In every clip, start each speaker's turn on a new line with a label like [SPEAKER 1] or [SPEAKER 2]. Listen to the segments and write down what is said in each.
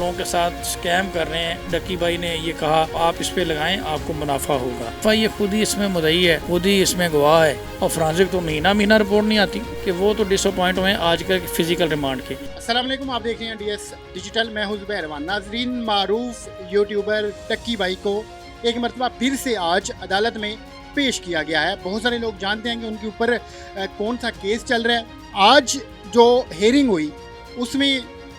[SPEAKER 1] लोगों के साथ स्कैम कर रहे हैं। डक्की भाई ने ये कहा आप इस पे लगाएं, आपको मुनाफा होगा। भाई ये खुद ही इसमें मुद्दई है, खुद ही इसमें गवाह है, और फ्रांसिक तो महीना रिपोर्ट नहीं आती कि वो तो डिसअपॉइंट हुए आज के फिजिकल रिमांड के।
[SPEAKER 2] अस्सलाम वालेकुम, आप देख रहे हैं DS डिजिटल। मैं हूं ज़ुबैर रहमान। नाजरीन, मारूफ यूट्यूबर डक्की भाई को एक मरतबा फिर से आज अदालत में पेश किया गया है। बहुत सारे लोग जानते हैं कि उनके ऊपर कौन सा केस चल रहा है। आज जो हेयरिंग हुई उसमें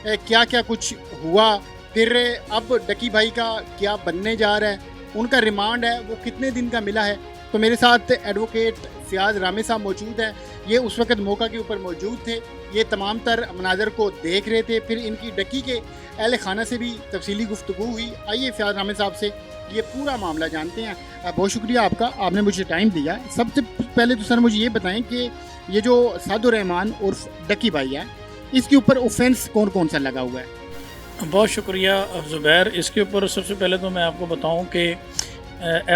[SPEAKER 2] क्या क्या कुछ हुआ, फिर अब डक्की भाई का क्या बनने जा रहा है, उनका रिमांड है वो कितने दिन का मिला है। तो मेरे साथ एडवोकेट फ़ियाज़ रामे साहब मौजूद हैं। ये उस वक्त मौका के ऊपर मौजूद थे, ये तमाम तर मनाजर को देख रहे थे। फिर इनकी डक्की के अहल खाना से भी तफसीली गुफ्तगू हुई। आइए फ़ियाज़ रामे साहब से ये पूरा मामला जानते हैं। बहुत शुक्रिया आपका, आपने मुझे टाइम दिया। सबसे पहले तो सर मुझे ये बताएं कि ये जो सादुर्रहमान उर्फ डक्की भाई है, इसके ऊपर ऑफेंस कौन कौन सा लगा हुआ है?
[SPEAKER 1] बहुत शुक्रिया ज़ुबैर। इसके ऊपर सबसे पहले तो मैं आपको बताऊं कि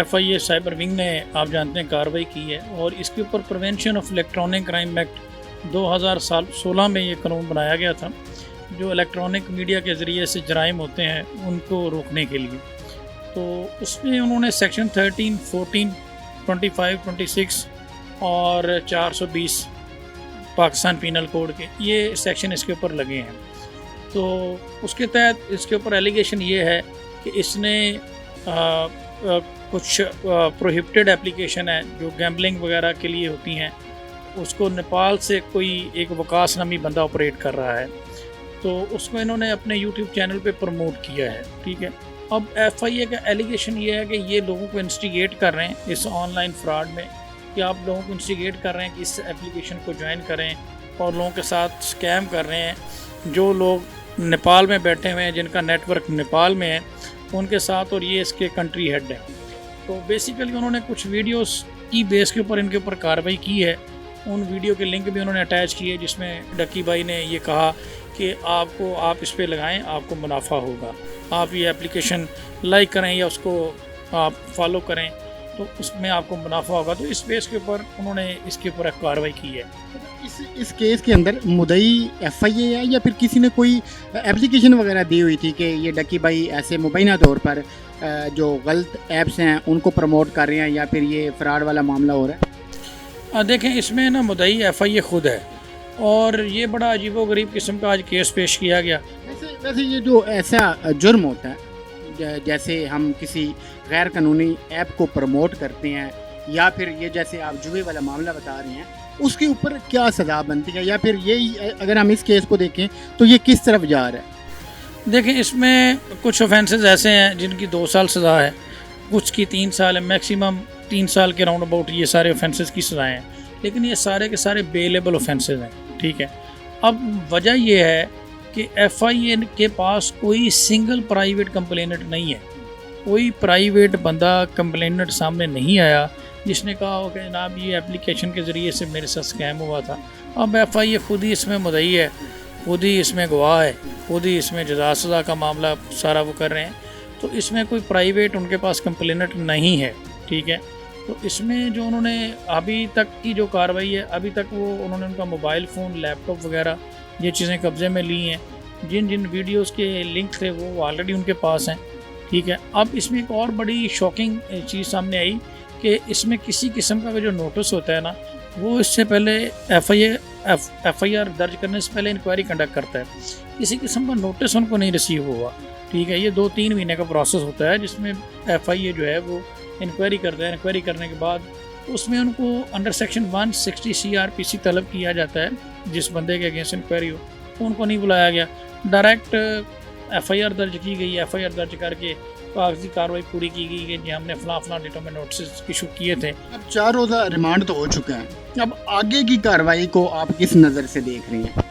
[SPEAKER 1] FIA साइबर विंग ने आप जानते हैं कार्रवाई की है, और इसके ऊपर prevention of electronic crime act 2016 में ये कानून बनाया गया था, जो इलेक्ट्रॉनिक मीडिया के ज़रिए से जराइम होते हैं उनको रोकने के लिए। तो उसमें उन्होंने सेक्शन 13, 14, 25, 26 और 420 पाकिस्तान पीनल कोड के ये सेक्शन इसके ऊपर लगे हैं। तो उसके तहत इसके ऊपर एलिगेशन ये है कि इसने कुछ प्रोहिबिटेड एप्लीकेशन है जो गैम्बलिंग वगैरह के लिए होती हैं, उसको नेपाल से कोई एक वकास नामी बंदा ऑपरेट कर रहा है, तो उसको इन्होंने अपने YouTube चैनल पे प्रमोट किया है। ठीक है, अब FIA का एलिगेशन ये है कि ये लोगों को इंस्टिगेट कर रहे हैं इस ऑनलाइन फ्रॉड में, कि आप लोगों को इंस्टिगेट कर रहे हैं कि इस एप्लीकेशन को ज्वाइन करें, और लोगों के साथ स्कैम कर रहे हैं जो लोग नेपाल में बैठे हुए हैं, जिनका नेटवर्क नेपाल में है, उनके साथ, और ये इसके कंट्री हेड हैं। तो बेसिकली उन्होंने कुछ वीडियोस की बेस के ऊपर इनके ऊपर कार्रवाई की है। उन वीडियो के लिंक भी उन्होंने अटैच किए जिसमें डक्की भाई ने ये कहा कि आप इस पे लगाएं, आपको मुनाफा होगा, आप ये एप्लीकेशन लाइक करें या उसको आप फॉलो करें तो उसमें आपको मुनाफा होगा। तो इस बेस के ऊपर उन्होंने इसके ऊपर कार्रवाई की है।
[SPEAKER 2] इस केस के अंदर मुद्दई FIA है या फिर किसी ने कोई एप्लीकेशन वगैरह दी हुई थी कि ये डक्की भाई ऐसे मुबैना तौर पर जो गलत ऐप्स हैं उनको प्रमोट कर रहे हैं, या फिर ये फ्रॉड वाला मामला हो रहा है?
[SPEAKER 1] देखें, इसमें ना मुद्दई FIA खुद है, और ये बड़ा अजीबोगरीब किस्म का आज केस पेश किया गया।
[SPEAKER 2] वैसे ये जो ऐसा जुर्म होता है, जैसे हम किसी गैर कानूनी ऐप को प्रमोट करते हैं, या फिर ये जैसे आप जुए वाला मामला बता रहे हैं, उसके ऊपर क्या सज़ा बनती है, या फिर ये अगर हम इस केस को देखें तो ये किस तरफ जा रहा है?
[SPEAKER 1] देखें, इसमें कुछ ऑफेंसेस ऐसे हैं जिनकी 2 साल सज़ा है, कुछ की 3 साल है, मैक्सिमम 3 साल के राउंड अबाउट ये सारे ऑफेंसेस की सज़ाएँ हैं, लेकिन ये सारे के सारे बेलेबल ऑफेंसेस हैं। ठीक है, अब वजह यह है कि FIA के पास कोई सिंगल प्राइवेट कंप्लेनेंट नहीं है, कोई प्राइवेट बंदा कंप्लेनेंट सामने नहीं आया जिसने कहा हो कि जनाब ये एप्लीकेशन के ज़रिए से मेरे साथ स्कैम हुआ था। अब FIA खुद ही इसमें मुद्दई है, खुद ही इसमें गवाह है, खुद ही इसमें जज़ा सज़ा का मामला सारा वो कर रहे हैं। तो इसमें कोई प्राइवेट उनके पास कंप्लेनेंट नहीं है। ठीक है, तो इसमें जो उन्होंने अभी तक की जो कार्रवाई है, अभी तक वो उन्होंने उनका मोबाइल फ़ोन, लैपटॉप वगैरह ये चीज़ें कब्ज़े में ली हैं। जिन जिन वीडियोस के लिंक थे वो ऑलरेडी उनके पास हैं। ठीक है, अब इसमें एक और बड़ी शॉकिंग चीज़ सामने आई कि इसमें किसी किस्म का जो नोटिस होता है ना, वो इससे पहले FIR दर्ज करने से पहले इंक्वायरी कंडक्ट करता है। किसी किस्म का नोटिस उनको नहीं रिसीव हुआ। ठीक है, ये 2-3 महीने का प्रोसेस होता है जिसमें FIA जो है वो इंक्वायरी करता है। इंक्वायरी करने के बाद उसमें उनको अंडर सेक्शन 160 CRPC तलब किया जाता है, जिस बंदे के अगेंस्ट इंक्वायरी हो, तो उनको नहीं बुलाया गया। डायरेक्ट FIR दर्ज की गई। FIR दर्ज करके कागजी कार्रवाई पूरी की गई कि जी हमने फलां डेटों में नोटिस इशू किए थे।
[SPEAKER 2] अब 4 रोज़ा रिमांड तो हो चुका है, अब आगे की कार्रवाई को आप किस नज़र से देख रही हैं?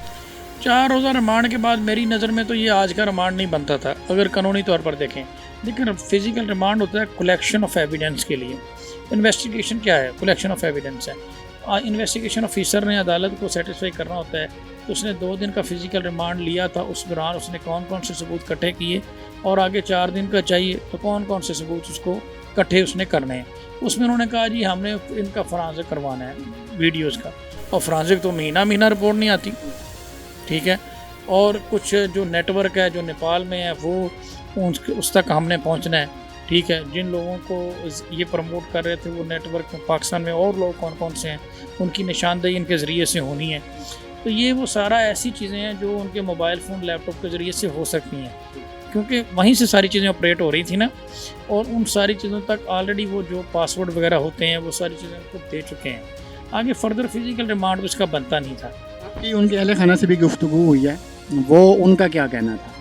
[SPEAKER 1] 4 रोज़ा रिमांड के बाद मेरी नज़र में तो ये आज का रिमांड नहीं बनता था अगर कानूनी तौर पर देखें। लेकिन फिज़िकल रिमांड होता है कलेक्शन ऑफ एविडेंस के लिए। इन्वेस्टिगेशन क्या है? कलेक्शन ऑफ एविडेंस है। इन्वेस्टिगेशन ऑफिसर ने अदालत को सेटिस्फाई करना होता है, तो उसने 2 दिन का फिज़िकल रिमांड लिया था। उस दौरान उसने कौन कौन से सबूत इकट्ठे किए, और आगे 4 दिन का चाहिए तो कौन कौन से सबूत उसको इकट्ठे उसने करने हैं। उसमें उन्होंने कहा जी हमने इनका फॉरेंसिक करवाना है वीडियोज़ का, और फॉरेंसिक तो महीना रिपोर्ट नहीं आती। ठीक है, और कुछ जो नेटवर्क है जो नेपाल में है वो उस तक हमने पहुंचना है, ठीक है। जिन लोगों को ये प्रमोट कर रहे थे वो नेटवर्क में पाकिस्तान में और लोग कौन कौन से हैं, उनकी निशानदेही इनके ज़रिए से होनी है। तो ये वो सारा ऐसी चीज़ें हैं जो उनके मोबाइल फ़ोन लैपटॉप के ज़रिए से हो सकती हैं, क्योंकि वहीं से सारी चीज़ें ऑपरेट हो रही थी ना, और उन सारी चीज़ों तक ऑलरेडी वो जो पासवर्ड वगैरह होते हैं वो सारी चीज़ें उनको दे चुके हैं। आगे फर्दर फिजिकल रिमांड उसका बनता नहीं था।
[SPEAKER 2] आपकी उनके अहले खाना से भी गुफ्तगू हुई है, वो उनका क्या कहना था?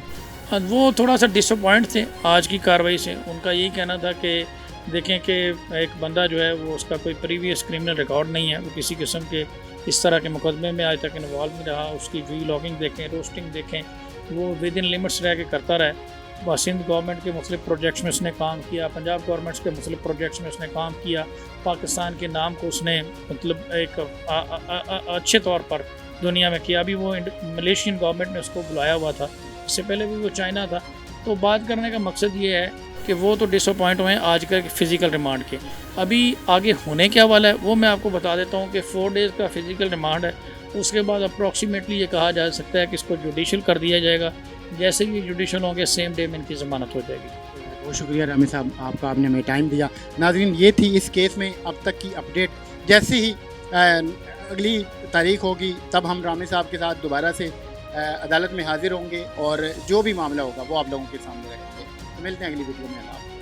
[SPEAKER 1] हाँ, वो थोड़ा सा डिसअपॉइंट थे आज की कार्रवाई से। उनका यही कहना था कि देखें कि एक बंदा जो है वो उसका कोई प्रीवियस क्रिमिनल रिकॉर्ड नहीं है, वो किसी किस्म के इस तरह के मुकदमे में आज तक इन्वॉल्व नहीं रहा। उसकी वी लॉगिंग देखें, रोस्टिंग देखें, वो विद इन लिमिट्स रह के करता रहा। सिंध गवर्नमेंट के मुख्तलिफ प्रोजेक्ट्स में उसने काम किया, पंजाब गवर्नमेंट्स के मुख्तलिफ प्रोजेक्ट्स में उसने काम किया, पाकिस्तान के नाम को उसने मतलब एक अच्छे तौर पर दुनिया में किया। अभी वो मलेशियन गवर्नमेंट ने उसको बुलाया हुआ था, इससे पहले भी वो चाइना था। तो बात करने का मकसद ये है कि वो तो डिसअपॉइंट हुए हैं आज का फ़िज़िकल रिमांड के। अभी आगे होने क्या वाला है वो मैं आपको बता देता हूँ कि 4 डेज़ का फ़िज़िकल रिमांड है। उसके बाद अप्रॉक्सीमेटली ये कहा जा सकता है कि इसको जुडिशल कर दिया जाएगा। जैसे ही जुडिशल होंगे सेम डे में इनकी ज़मानत हो जाएगी।
[SPEAKER 2] बहुत शुक्रिया रामी साहब, आपका आपने हमें टाइम दिया। नाज़रीन, ये थी इस केस में अब तक की अपडेट। जैसे ही अगली तारीख होगी तब हम रामी साहब के साथ दोबारा से अदालत में हाजिर होंगे और जो भी मामला होगा वो आप लोगों के सामने रखेंगे। तो मिलते हैं अगली वीडियो में।